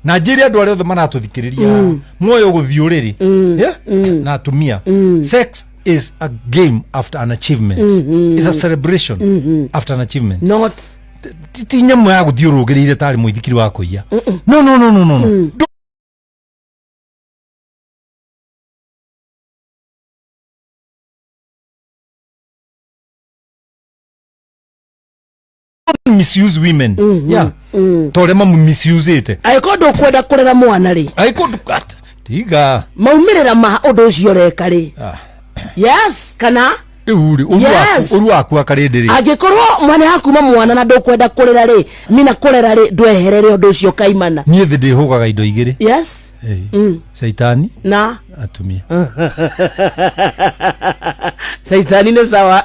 Nigeria andu aria othe maratuthikiriria moyo guthiuriri na atumia. Sex is a game after an achievement. It's a celebration after an achievement. Not ti nyamu ya guthiurugirire tari muithikiri wa kuiya. No. Misuse women. Torema misuse ite. Aiko ndukwenda kurera mwana ri. Aiko tiga. Maumirira ma undu ucio reka ri. Yes, kana uru waku akarindiri. Angikorwo mwana yaku mwana na ndukwenda kurera ri, mina kurera ri ndweherere undu ucio kaimana. Nie thi ndihugaga indo igiri. Yes. Shaitani na atumia. Shaitani ne sawa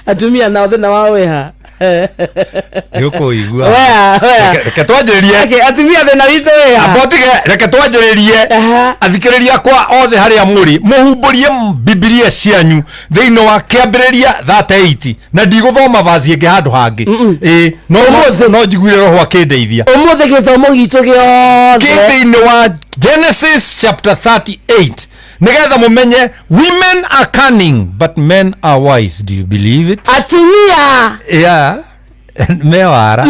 atumia na othe na waweha. Yoko igua. Reke twanjiririe. Atumia thina witu wega. Abotige reke twanjiririe. Athikiriria kwa othe haria muri muhumburie Biblia cianyu thiini wa kiambiriria 38 na ndiguthoma vazi ingi handu hangi. No njiguire roho akindeithia. Umuthe githomo gitu giothe thiini wa Genesis chapter 38. Nigetha mumenye women are cunning but men are wise. Do you believe it? Atumia. Yeah. Mewara.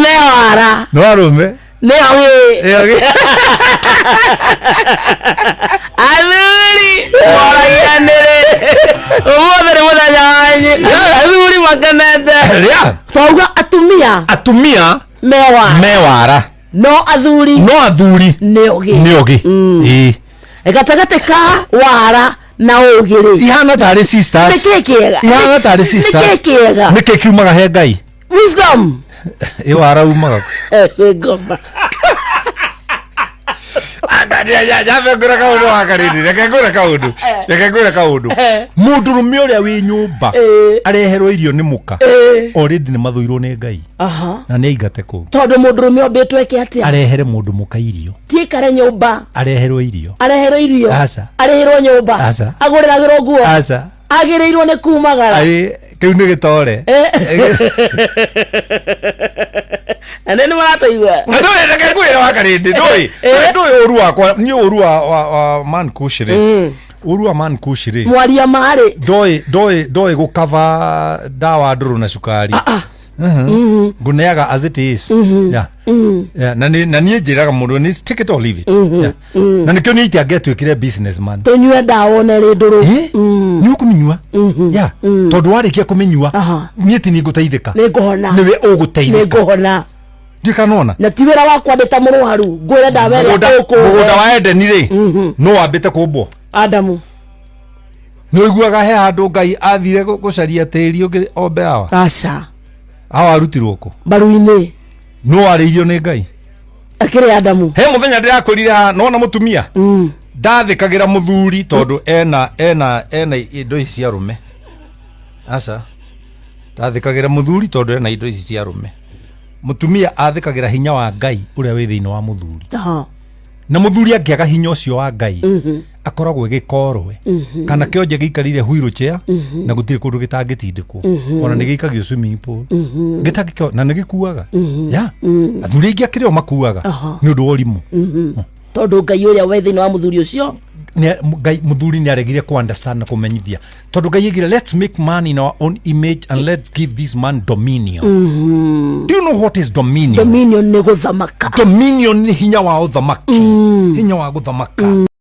No arume. Neogi. Aluri. Warayanere. Umuthe muthenya wanyu. Aluri makanete. Yeah. Twauga atumia. Mewara. No athuri. Neogi. Gatagate ka wara na ugiri ihana tari sisters. Ihana tari sisters. Nike kiumaga he Ngai. Wisdom. Wara umaga. Goma. Ya ngura kaundu wakarindi. Reke ngura kaundu. Mundurume uria wi nyumba areherwo irio ni muka. Already ni mathuirwo ni Ngai. Na ni aigate ku. Tondu mundurume obetwe ke atia. Arehere mundu muka irio. Ti kare nyumba. Areherwo irio. Asa. Areherwo nyumba. Asa. Agurira guo. Asa. Agirirwo ni kumagara. Kiu ni gitore. Anene marataigwa. Ndoi reke ngwira wakarindi. Ndoi uru wakwa ni uru wa man kushiri. Uru wa man kushiri. Mwaria mari. Ndoi gukava dawa nduru na sukari. Guneaga as it is. Na ni njiraga mundu ni take it or leave it. Na nikyo ni iti agetwikire businessman. Tonywe dawa ne ri nduru. Ni ukuminywa. Tondu warikia kuminywa ni ti ni guteithika. Ni nguhona. Niwe uguteithika. Ni nguhona. Ndikanona. Na tiwira wakwa beta muruharu. Ngwira dawa ri uko. Muguda wa Edeni ri. No wambite kubwo. Adamu. No iguaga he handu Ngai athire gucaria tiri ungi ombe awa. Asa. Awa arutirwo ku. Baruine. No ariirio ni Ngai. Akire Adamu. He muthenya ndirakurira nona mutumia. Ndathikagira muthuri tondu ena indo ici cia rume. Asa. Ndathikagira muthuri tondu ena indo ici cia rume. Mutumia athikagira hinya wa Ngai uria wi thiini wa muthuri. Na muthuri angiaga hinya ucio wa Ngai akoragwo gikorwe kana kionje giikarire huiru chair na gutire kundu gitangitindikwo ona ni giikagio swimming pool gitangikio na nigikuaga athuri ingi akireo makuaga ni undu worimu tondu Ngai uria we thiini wa muthuri ucio Ngai muthuri ni aregire ku understand na kumenyithia tondu Ngai yigire let's make man in our own image and let's give this man dominion. Do you know what is dominion? Dominion ni guthamaka. Dominion ni hinya wa uthamaki. Hinya wa guthamaka.